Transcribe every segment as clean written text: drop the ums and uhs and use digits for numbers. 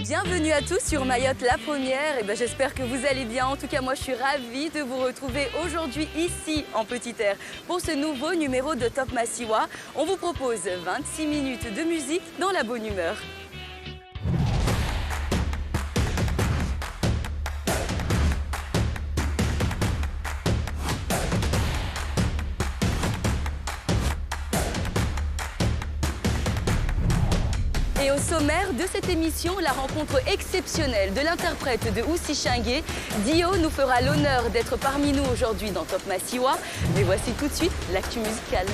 Bienvenue à tous sur Mayotte la première. J'espère que vous allez bien. En tout cas, moi, je suis ravie de vous retrouver aujourd'hui ici en Petit Air pour ce nouveau numéro de Top Massiwa. On vous propose 26 minutes de musique dans la bonne humeur. Et au sommaire de cette émission, la rencontre exceptionnelle de l'interprète de Oussi Chingué. Dio nous fera l'honneur d'être parmi nous aujourd'hui dans Top Massiwa. Mais voici tout de suite l'actu musicale.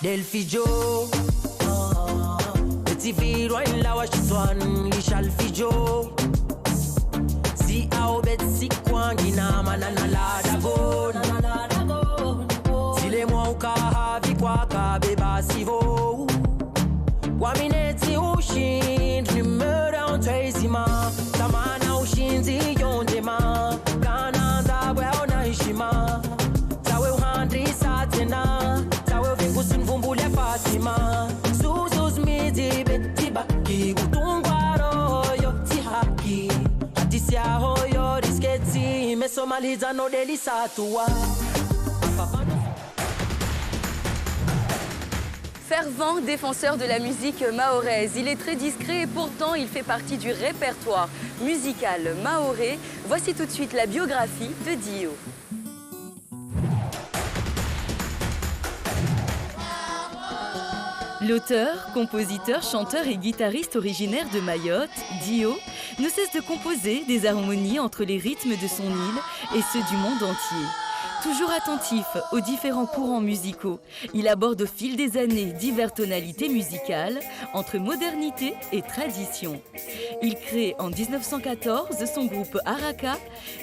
Delfijo, petit fille loin là où je suis, Lichal Fijo. Si au bet si kwangina manana la dagon. Si les mois au kahavi kwa kabeba sivo. Wamineti ushin, numero on tracima. Tamana ushinzi yondema. Kananda bwa onaishima. Tawe uhandri satena. Fatima, Suzu's midi betiba, ki utungwaro yo tihaki, Atisia hoyo risketi, mesomaliza no delisatua. Fervent défenseur de la musique mahoraise, il est très discret et pourtant il fait partie du répertoire musical mahorais. Voici tout de suite la biographie de Dio. L'auteur, compositeur, chanteur et guitariste originaire de Mayotte, Dio, ne cesse de composer des harmonies entre les rythmes de son île et ceux du monde entier. Toujours attentif aux différents courants musicaux, il aborde au fil des années diverses tonalités musicales entre modernité et tradition. Il crée en 1914 son groupe Araka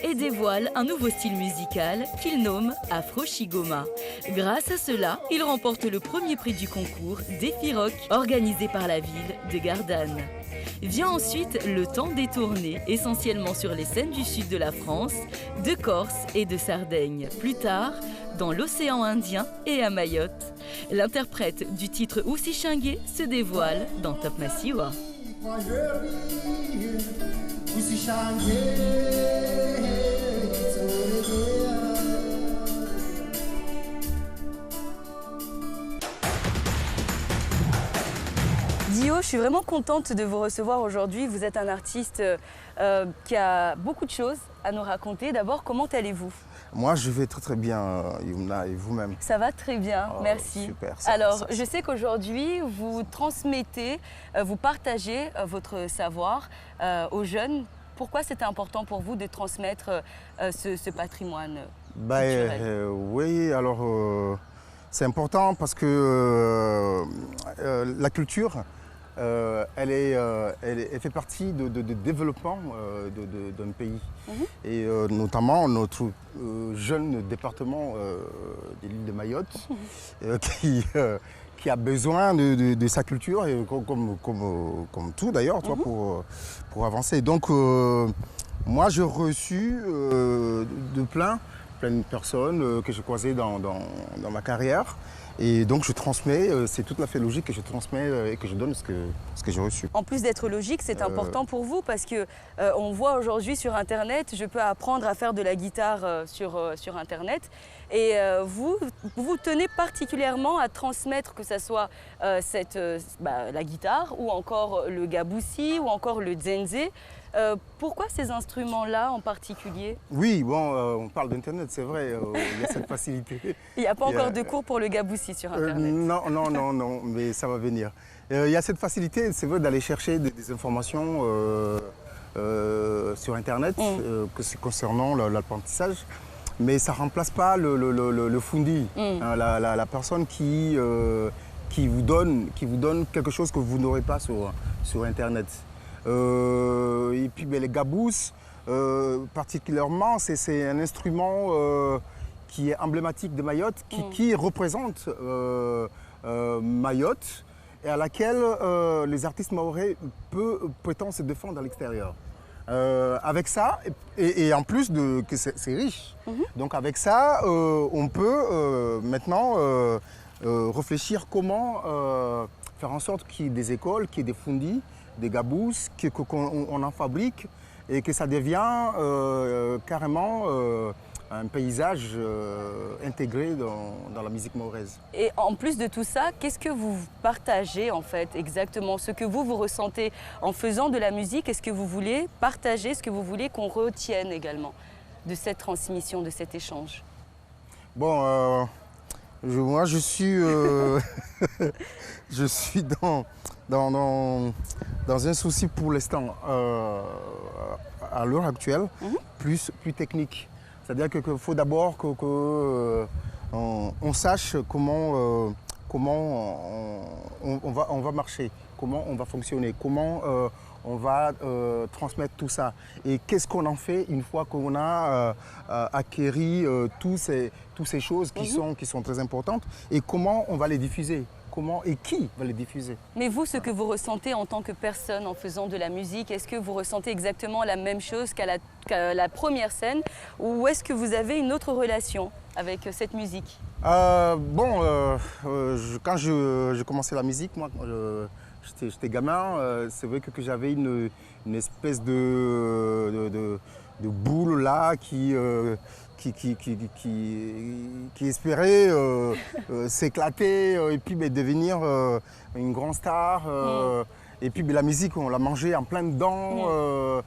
et dévoile un nouveau style musical qu'il nomme Afro Shigoma. Grâce à cela, il remporte le premier prix du concours Défi Rock organisé par la ville de Gardanne. Vient ensuite le temps des tournées, essentiellement sur les scènes du sud de la France, de Corse et de Sardaigne. Plus tard, dans l'océan Indien et à Mayotte. L'interprète du titre Oussi Chingué se dévoile dans Top Massiwa. Dio, je suis vraiment contente de vous recevoir aujourd'hui. Vous êtes un artiste qui a beaucoup de choses à nous raconter. D'abord, comment allez-vous? Moi, je vais très très bien, Yumna, et vous-même? Ça va très bien, merci. Super. Alors, je sais qu'aujourd'hui, vous transmettez, vous partagez votre savoir aux jeunes. Pourquoi c'était important pour vous de transmettre ce patrimoine culturel? Oui, alors c'est important parce que la culture, elle fait partie de développement d'un pays. Et notamment notre jeune département de l'île de Mayotte qui a besoin de sa culture, et comme tout d'ailleurs, pour avancer. Donc moi j'ai reçu de plein de personnes que j'ai croisées dans ma carrière. Et donc je transmets, c'est tout à fait logique que je transmets et que je donne ce que j'ai reçu. En plus d'être logique, c'est important pour vous parce que on voit aujourd'hui sur Internet, je peux apprendre à faire de la guitare sur Internet. Et vous tenez particulièrement à transmettre, que ce soit la guitare ou encore le gaboussi ou encore le dzenzé. Pourquoi ces instruments-là en particulier? Oui, bon, on parle d'Internet, c'est vrai, il y a cette facilité. Il n'y a pas encore de cours pour le gaboussi sur Internet? Non, mais ça va venir. Il y a cette facilité, c'est vrai, d'aller chercher des informations sur Internet concernant l'apprentissage. Mais ça ne remplace pas le fundi, hein, la personne qui vous donne quelque chose que vous n'aurez pas sur Internet. Et puis les gabous, particulièrement, c'est un instrument qui est emblématique de Mayotte, qui représente Mayotte et à laquelle les artistes mahorais prétendent se défendre à l'extérieur. Avec ça, et en plus que c'est riche, donc avec ça, on peut maintenant réfléchir comment faire en sorte qu'il y ait des écoles, qu'il y ait des fundis, des gabousses, qu'on en fabrique et que ça devient carrément un paysage intégré dans la musique mahoraise. Et en plus de tout ça, qu'est-ce que vous partagez en fait exactement? Ce que vous ressentez en faisant de la musique, est-ce que vous voulez partager, ce que vous voulez qu'on retienne également de cette transmission, de cet échange? Bon, moi je suis, je suis dans un souci pour l'instant, à l'heure actuelle, plus technique. C'est-à-dire qu'il faut d'abord qu'on sache comment on va marcher, comment on va fonctionner, comment on va transmettre tout ça. Et qu'est-ce qu'on en fait une fois qu'on a acquéri toutes ces choses qui sont très importantes et comment on va les diffuser. Comment et qui va les diffuser. Mais vous, ce que vous ressentez en tant que personne en faisant de la musique, est-ce que vous ressentez exactement la même chose qu'à la première scène ou est-ce que vous avez une autre relation avec cette musique? Quand j'ai commencé la musique, moi, j'étais gamin, c'est vrai que j'avais une espèce de boule là qui espérait s'éclater et puis devenir une grande star. Et puis la musique, on l'a mangée en plein dedans.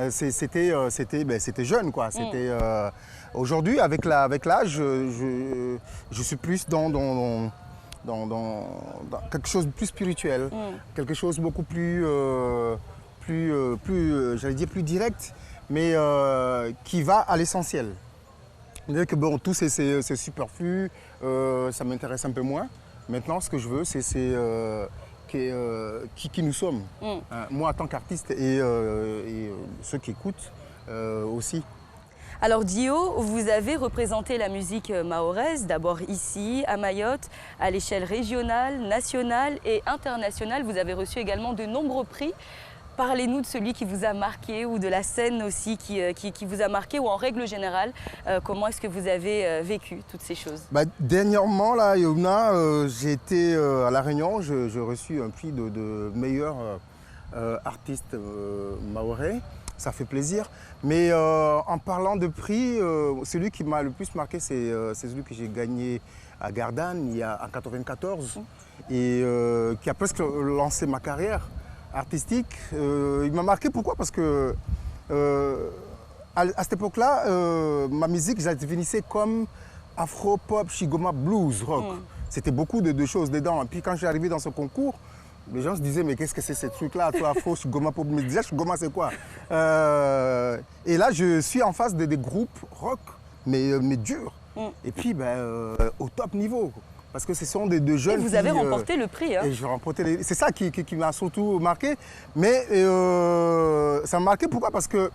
C'était jeune, quoi. Aujourd'hui, avec l'âge, je suis plus dans quelque chose de plus spirituel, quelque chose beaucoup plus j'allais dire plus direct, mais qui va à l'essentiel. C'est-à-dire que bon, tout c'est superflu, ça m'intéresse un peu moins. Maintenant, ce que je veux, c'est qui nous sommes. Moi, en tant qu'artiste et ceux qui écoutent aussi. Alors Dio, vous avez représenté la musique mahoraise, d'abord ici, à Mayotte, à l'échelle régionale, nationale et internationale. Vous avez reçu également de nombreux prix. Parlez-nous de celui qui vous a marqué ou de la scène aussi qui vous a marqué ou en règle générale, comment est-ce que vous avez vécu toutes ces choses? Dernièrement, là, Yomna, j'ai été à La Réunion, j'ai reçu un prix de meilleur artiste mahorais. Ça fait plaisir. Mais en parlant de prix, celui qui m'a le plus marqué, c'est celui que j'ai gagné à Gardanne en 1994 et qui a presque lancé ma carrière artistique. Il m'a marqué pourquoi? Parce que à cette époque-là, ma musique, je la définissais comme afro-pop, shigoma, blues, rock. C'était beaucoup de choses dedans. Et puis quand j'ai arrivé dans ce concours, les gens se disaient, mais qu'est-ce que c'est ce truc-là, toi, afro, shigoma, pop, mais déjà, shigoma, c'est quoi? Et là, je suis en face des groupes rock, mais durs. Et puis, au top niveau. Parce que ce sont des jeunes. Et vous avez remporté le prix. Hein. Et j'ai remporté. C'est ça qui m'a surtout marqué. Mais ça m'a marqué pourquoi? Parce que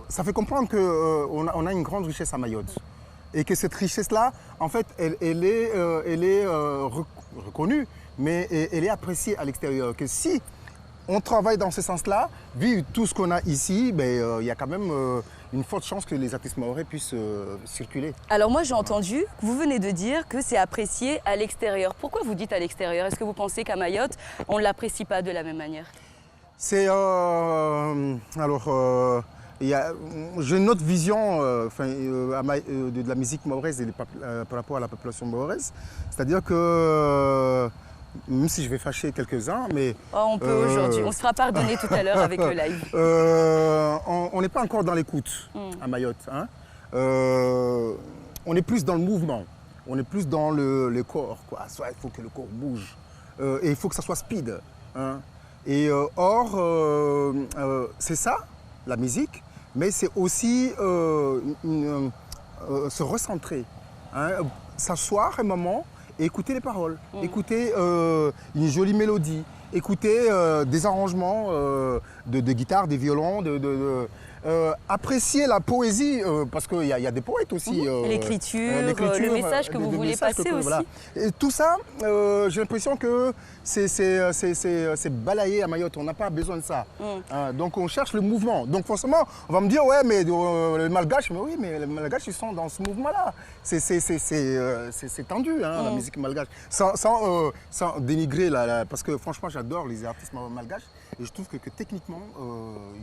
ça fait comprendre qu'on a une grande richesse à Mayotte. Et que cette richesse-là, en fait, elle est reconnue, mais elle est appréciée à l'extérieur. Que si on travaille dans ce sens-là, vu tout ce qu'on a ici, il y a quand même une forte chance que les artistes mahorais puissent circuler. Alors moi j'ai entendu, vous venez de dire que c'est apprécié à l'extérieur. Pourquoi vous dites à l'extérieur? Est-ce que vous pensez qu'à Mayotte, on ne l'apprécie pas de la même manière? C'est j'ai une autre vision de la musique mahoraise et par rapport à la population mahoraise. C'est-à-dire que même si je vais fâcher quelques-uns, mais... on peut aujourd'hui, on se fera pardonner tout à l'heure avec le live. On n'est pas encore dans l'écoute à Mayotte. Hein. On est plus dans le mouvement, on est plus dans le corps. Quoi. Soit il faut que le corps bouge, et il faut que ça soit speed. Hein. Et c'est ça, la musique, mais c'est aussi se recentrer, hein, s'asseoir un moment, et écouter les paroles, écouter une jolie mélodie, écouter des arrangements de guitare, des violons, apprécier la poésie, parce qu'il y a des poètes aussi. L'écriture, le message que vous voulez passer aussi. Voilà. Et tout ça, j'ai l'impression que c'est balayé à Mayotte. On n'a pas besoin de ça. Donc on cherche le mouvement. Donc forcément, on va me dire, ouais, mais les Malgaches, mais oui, mais les Malgaches, ils sont dans ce mouvement-là. C'est tendu, hein, la musique malgache. Sans dénigrer, parce que franchement, j'adore les artistes malgaches. Et je trouve que techniquement,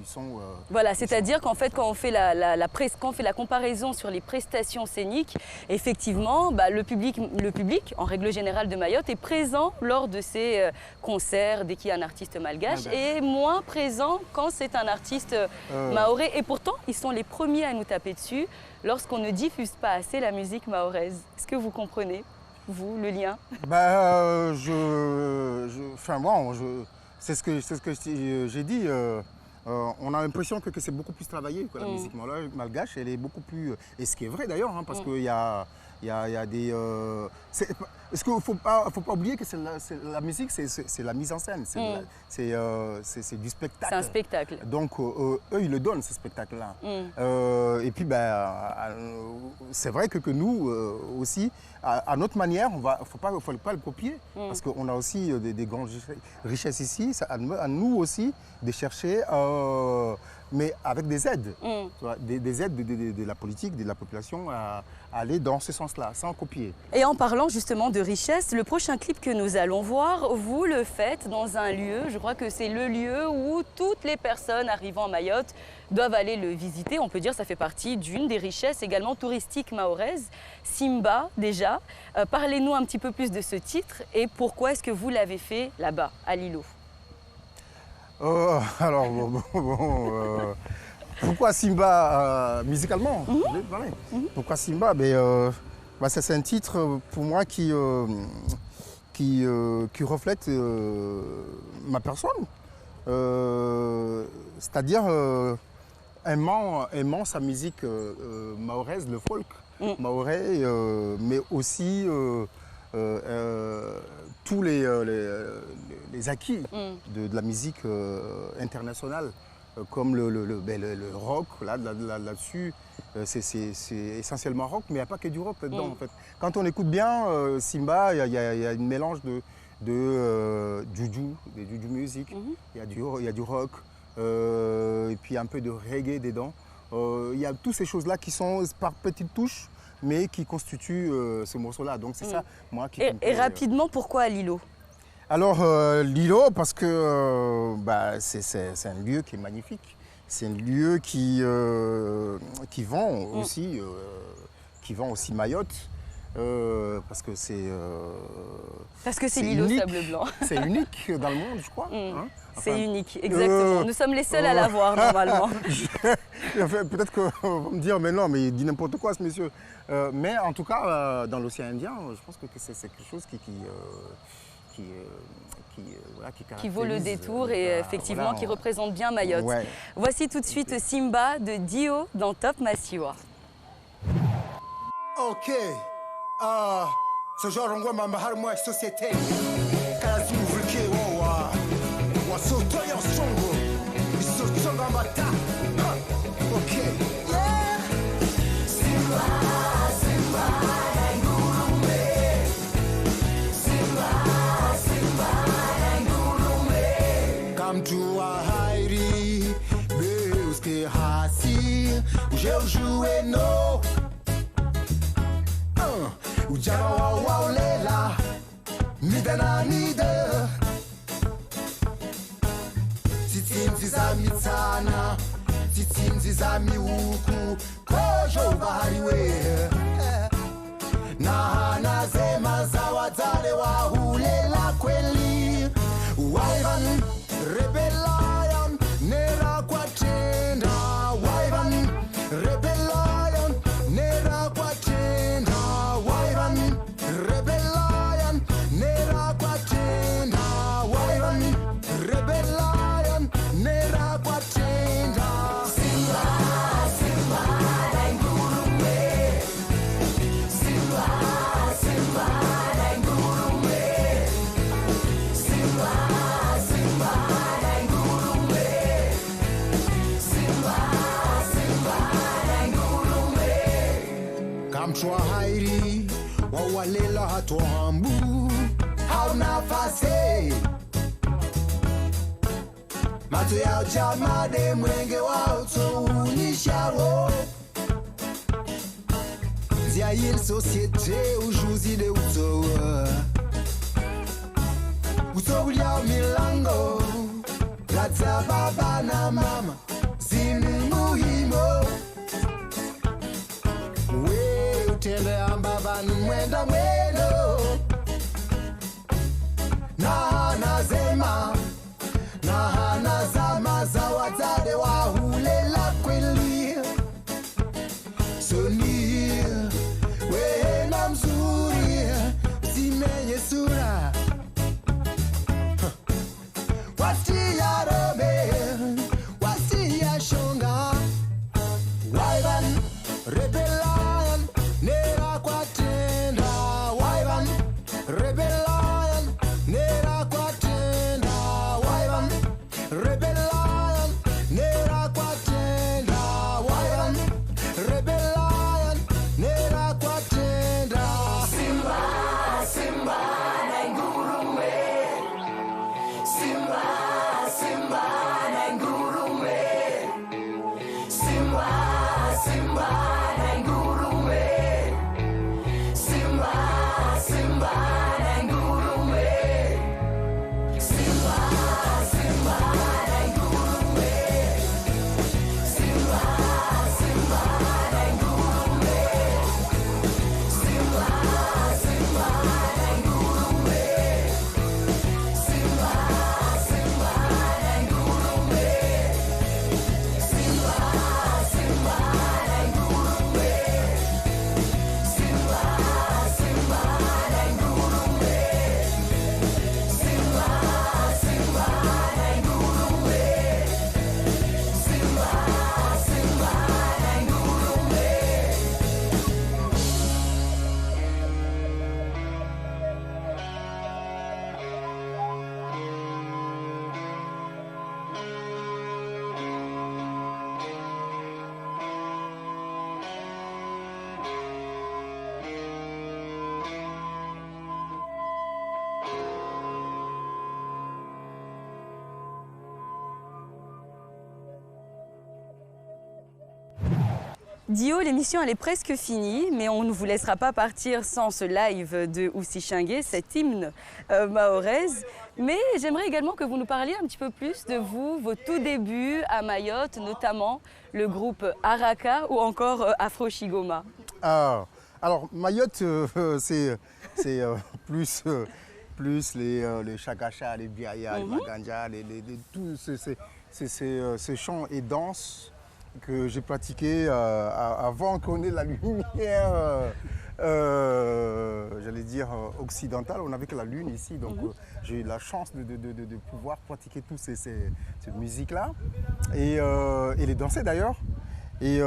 ils sont... Voilà, c'est-à-dire qu'en fait, quand on fait la comparaison sur les prestations scéniques, effectivement, le public, en règle générale de Mayotte, est présent lors de ces concerts dès qu'il y a un artiste malgache et moins présent quand c'est un artiste mahorais. Et pourtant, ils sont les premiers à nous taper dessus lorsqu'on ne diffuse pas assez la musique mahoraise. Est-ce que vous comprenez, vous, le lien? C'est ce que j'ai dit. On a l'impression que c'est beaucoup plus travaillé que la musique malgache. Elle est beaucoup plus... Et ce qui est vrai d'ailleurs, hein, parce qu'il y a des... Est-ce qu'il ne faut pas oublier que la musique, c'est la mise en scène, c'est du spectacle. C'est un spectacle. Donc eux, ils le donnent, ce spectacle-là. Et puis, c'est vrai que nous aussi, à notre manière, il ne faut pas le copier, parce qu'on a aussi des grandes richesses ici. C'est à nous aussi de chercher, mais avec des aides, des aides de la politique, de la population, à aller dans ce sens-là, sans copier. Et en parlant justement de richesse, le prochain clip que nous allons voir, vous le faites dans un lieu, je crois que c'est le lieu où toutes les personnes arrivant à Mayotte doivent aller le visiter. On peut dire que ça fait partie d'une des richesses également touristiques mahoraises. Simba, déjà. Parlez-nous un petit peu plus de ce titre et pourquoi est-ce que vous l'avez fait là-bas, à Lilo? Alors, pourquoi Simba musicalement? Pourquoi Simba? C'est un titre pour moi qui reflète ma personne. C'est-à-dire aimant sa musique mahoraise, le folk mahorais, mais aussi tous les acquis de la musique internationale, comme le rock, là-dessus, c'est essentiellement rock, mais il n'y a pas que du rock là-dedans en fait. Quand on écoute bien Simba, il y a un mélange de juju music, il y a du rock, et puis un peu de reggae dedans. Il y a toutes ces choses-là qui sont par petites touches, mais qui constituent ce morceau-là. Donc c'est ça, moi, qui... Et rapidement, pourquoi à Lilo? Alors, Lilo, parce que c'est un lieu qui est magnifique. C'est un lieu qui vend aussi Mayotte. Parce que c'est Lilo Sable Blanc. C'est unique dans le monde, je crois. C'est unique, exactement. Nous sommes les seuls à l'avoir normalement. Peut-être qu'on va me dire, mais non, mais il dit n'importe quoi ce monsieur. Mais en tout cas, dans l'océan Indien, je pense que c'est quelque chose qui vaut le détour et effectivement qui représente bien Mayotte. Ouais. Voici tout de suite Simba de Dio dans Top Massiwa. Ok. Ce genre on voit ma harmonie société. Kazi mvulke wa wasoto ya songo. Bisoto ngambata. Ok. Yeah. Simba, Simba ngurume. Simba, Simba ngurume. Come to a hairi, beuske hasi. Eu joué no. Ujana wa ulela nida na nida Titsinzi za mitsana Titsinzi za miuku Kojo bahariwe Na zema za wazale wa ulela kweli Waivan rebellion Nera kwa tenda Waivan rebellion Nera kwa tenda Rebellion, nera kwatenda. Waivan, rebellion, nera kwatenda. Simba, Simba, ngurume. Simba, Simba, ngurume. Simba, Simba, mshwahairi wawalela hatohambu hauna fase mato ya jamade mwenge wa utounishawo zia il société ujuzi de utowa utoulia milango lata baba na mama zini muhimo we utende ambaba mwenda mweno na zema na zama za wazade wa hulela kweli soni we na mzuri zimenye sura wasia robe wasia shonga waivan rebellion nera kwa tenda waivan rebellion nera kwa tenda waivan rebellion nera kwa tenda waivan rebellion nera kwa tenda Simba, Simba na ngurume. Simba, Simba na ngurume. Simba, Simba na ngurume. Simba, Simba na ngurume. Simba, Simba na ngurume. Simba, Simba na ngurume. Simba, Simba na ngurume. Simba, Simba na ngurume. Simba, Simba na ngurume. Simba, Simba na ngurume. Simba, Simba na ngurume. Simba, Simba na ngurume. Dio, l'émission elle est presque finie, mais on ne vous laissera pas partir sans ce live de Oussi Chingué, cet hymne mahoraise. Mais j'aimerais également que vous nous parliez un petit peu plus de vous, vos tout débuts à Mayotte, notamment le groupe Araka ou encore Afro Shigoma. Alors Mayotte, c'est plus les chagacha, les biaya, les maganja, tous ces chants et danses que j'ai pratiqué avant qu'on ait la lumière, j'allais dire occidentale. On n'avait que la lune ici, donc j'ai eu la chance de pouvoir pratiquer toutes ces musiques-là et les danser d'ailleurs. Et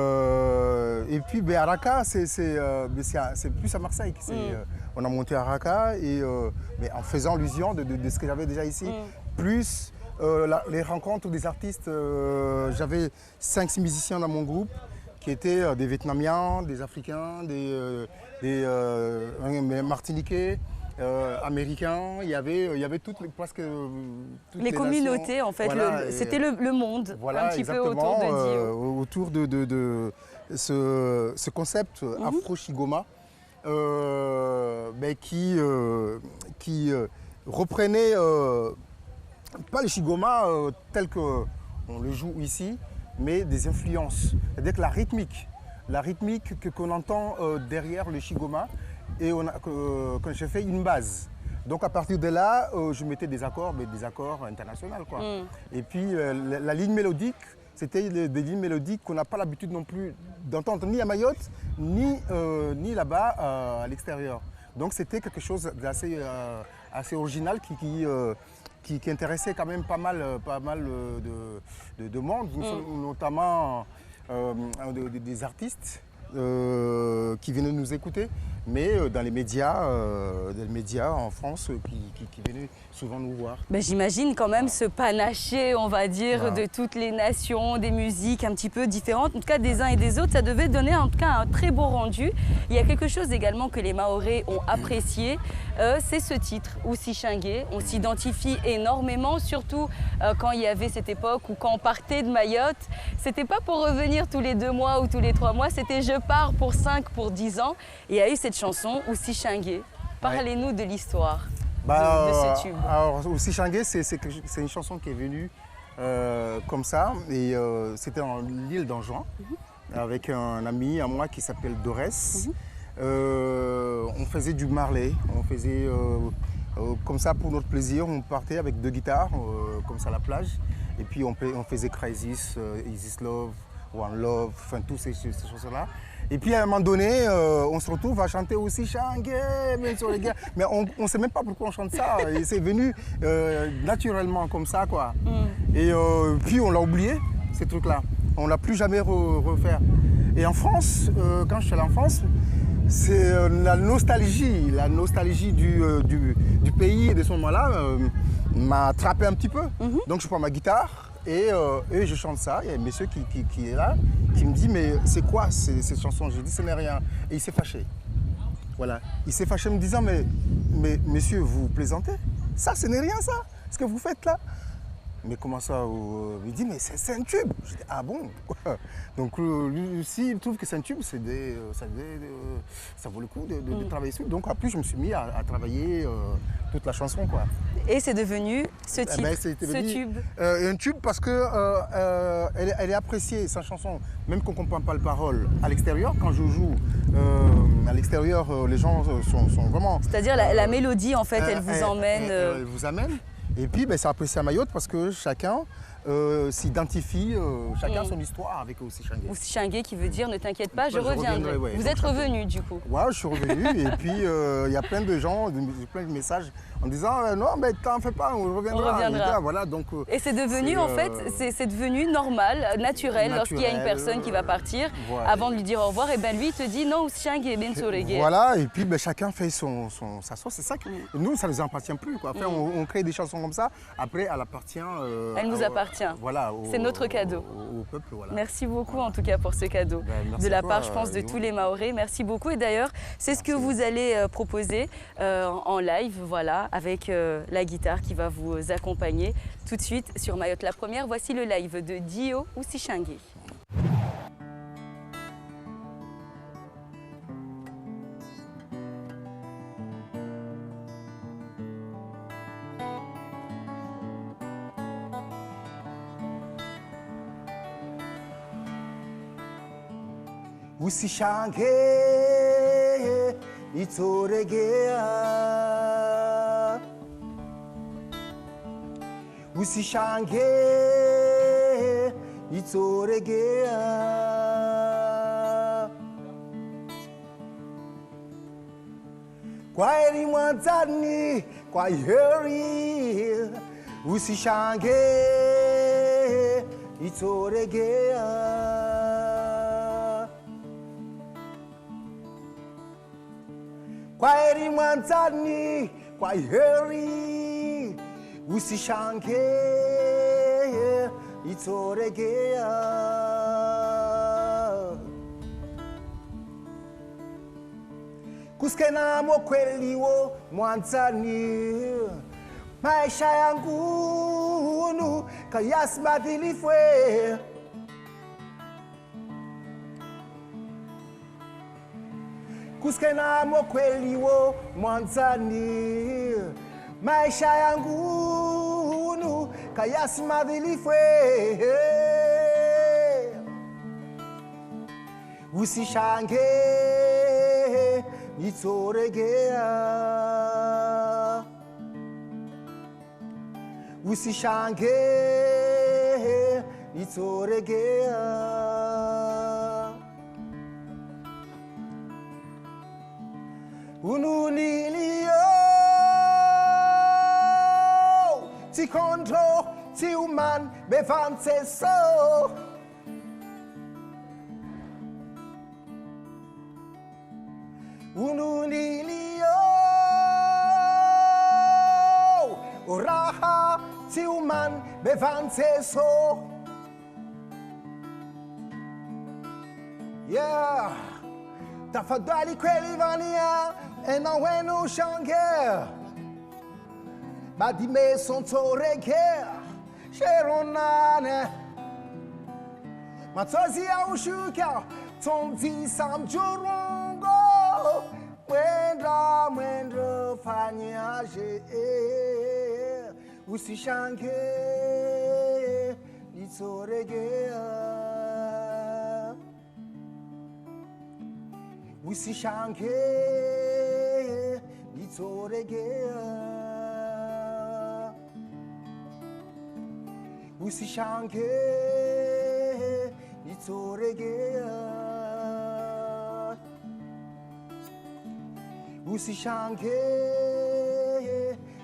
puis Araka, c'est plus à Marseille. On a monté Araka et mais en faisant allusion de ce que j'avais déjà ici, plus les rencontres des artistes. J'avais 5-6 musiciens dans mon groupe qui étaient des Vietnamiens, des Africains, des Martiniquais, Américains. Il y avait presque toutes les communautés nations. en fait, Voilà, c'était le monde, voilà, un petit peu autour de Dio. Autour de ce concept Afro-Shigoma qui reprenait pas le Shigoma tel qu'on le joue ici, mais des influences. C'est-à-dire que la rythmique qu'on entend derrière le Shigoma, et quand j'ai fait une base. Donc à partir de là, je mettais des accords, mais des accords internationaux, quoi. Et puis la ligne mélodique, c'était des lignes mélodiques qu'on n'a pas l'habitude non plus d'entendre ni à Mayotte, ni là-bas à l'extérieur. Donc c'était quelque chose d'assez assez original qui intéressait quand même pas mal de monde, notamment des artistes qui venaient nous écouter, mais dans les médias en France qui venaient souvent nous voir. Ben, j'imagine quand même ce panaché, on va dire, Voilà. de toutes les nations, des musiques un petit peu différentes, en tout cas des uns et des autres. Ça devait donner en tout cas un très beau rendu. Il y a quelque chose également que les Mahorais ont apprécié, c'est ce titre, Usishange. On s'identifie énormément, surtout quand il y avait cette époque où quand on partait de Mayotte, c'était pas pour revenir tous les 2 mois ou tous les 3 mois, c'était je pars pour 5, pour 10 ans. Et il y a eu cette chanson, Usishange. Parlez-nous de l'histoire de ce tube. Alors, Usishange, c'est une chanson qui est venue comme ça, et c'était dans l'île d'Anjouan, avec un ami à moi qui s'appelle Dorès. On faisait du marley, on faisait comme ça pour notre plaisir, on partait avec 2 guitares, comme ça à la plage, et puis on faisait Crisis, Isis Love, One Love, enfin toutes ces chansons-là. Et puis à un moment donné, on se retrouve à chanter aussi Shange, bien sûr les gars. Mais on ne sait même pas pourquoi on chante ça. Et c'est venu naturellement comme ça, quoi. Et puis on l'a oublié, ces trucs-là. On ne l'a plus jamais refaire. Et en France, quand je suis allé en France, c'est la nostalgie du pays et de ce moment-là m'a attrapé un petit peu. Donc je prends ma guitare. Et je chante ça, il y a un monsieur qui est là, qui me dit mais c'est quoi cette chanson? Je dis ce n'est rien. Et il s'est fâché. Voilà. Il s'est fâché en me disant mais monsieur, vous plaisantez? Ça, ce n'est rien ça, ce que vous faites là. Mais comment ça? Il dit mais c'est un tube. Je dis ah bon? Donc lui aussi il trouve que c'est un tube, ça vaut le coup de travailler dessus. Donc après je me suis mis à travailler toute la chanson, quoi. Et c'est devenu ce titre, devenu, tube. Un tube parce que elle est appréciée, sa chanson, même qu'on ne comprend pas les paroles. À l'extérieur, quand je joue, à l'extérieur, les gens sont vraiment... C'est-à-dire la mélodie, en fait, elle vous emmène... Elle vous amène. Et puis, c'est apprécié à Mayotte parce que chacun s'identifie, chacun son histoire avec Usishange. Usishange qui veut dire ne t'inquiète pas, je Je reviendrai, reviendrai. ouais. Vous Donc, êtes revenu du coup. Ouais, je suis revenu et puis il y a plein de gens, plein de messages en disant non mais t'en fais pas, on reviendra. On reviendra. Et là, voilà, donc, Et c'est devenu en fait, c'est devenu normal, naturel, lorsqu'il y a une personne qui va partir, voilà. Avant de lui dire au revoir, et ben lui il te dit non Usishange bensorege. Voilà, et puis chacun fait sa sauce, c'est ça que nous ça ne nous appartient plus, quoi. Enfin, on crée des chansons comme ça, après elle appartient. Elle nous appartient. Voilà. C'est notre cadeau. Au peuple, voilà. Merci beaucoup en tout cas pour ce cadeau. Merci De la à toi, part, je pense, de tous les Mahorais. Merci beaucoup. Et d'ailleurs, c'est ce que vous allez proposer en live, voilà, avec la guitare qui va vous accompagner tout de suite sur Mayotte la Première. Voici le live de Dio Usishange. Usishange itoregea Usishange itoregea Kwa heri mwanzani, kwa heri Usishange itoregea Kwa heri mwanzani, kwa heri Usishange itoregea Kuskenamo kweli wo mwanzani Maisha yangu kayasibadilifwe Kuskenamo kweli wo mwanzani Maisha yangu kayasibadilifwe Usishange itoregea Usishange itoregea Ununilio ti kontro ti uman bevance so ununilio uraha tiuman bevanteso. Yeah, tafadhali kweli vania ena wenu shanger badime sontoreke sheronane machozi ya ushuka tonzi samjorongo mwendo fanyaje usishange nitoregea usishange nitoregea usishange nitoregea usishange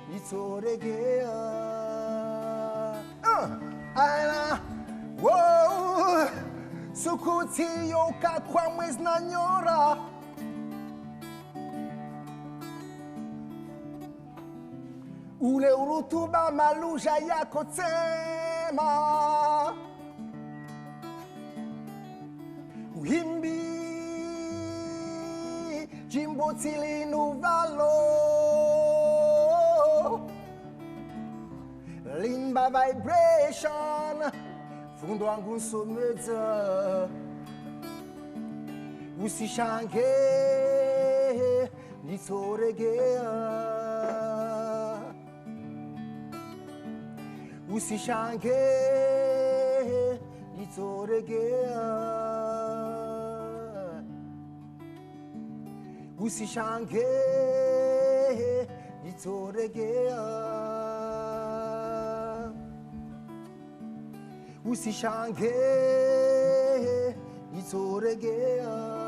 nitoregea ana wow sukuti yoka kwa mwezi na nyora ule urutuba maluja yako tema uhimbi jimbo tilinu valo limba vibration fundo wangu nsomeza usishange nitoregea usishange nitoregea usishange nitoregea usishange nitoregea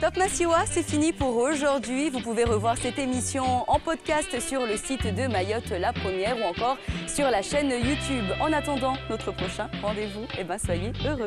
Top Massiwa, c'est fini pour aujourd'hui. Vous pouvez revoir cette émission en podcast sur le site de Mayotte La Première ou encore sur la chaîne YouTube. En attendant notre prochain rendez-vous, soyez heureux.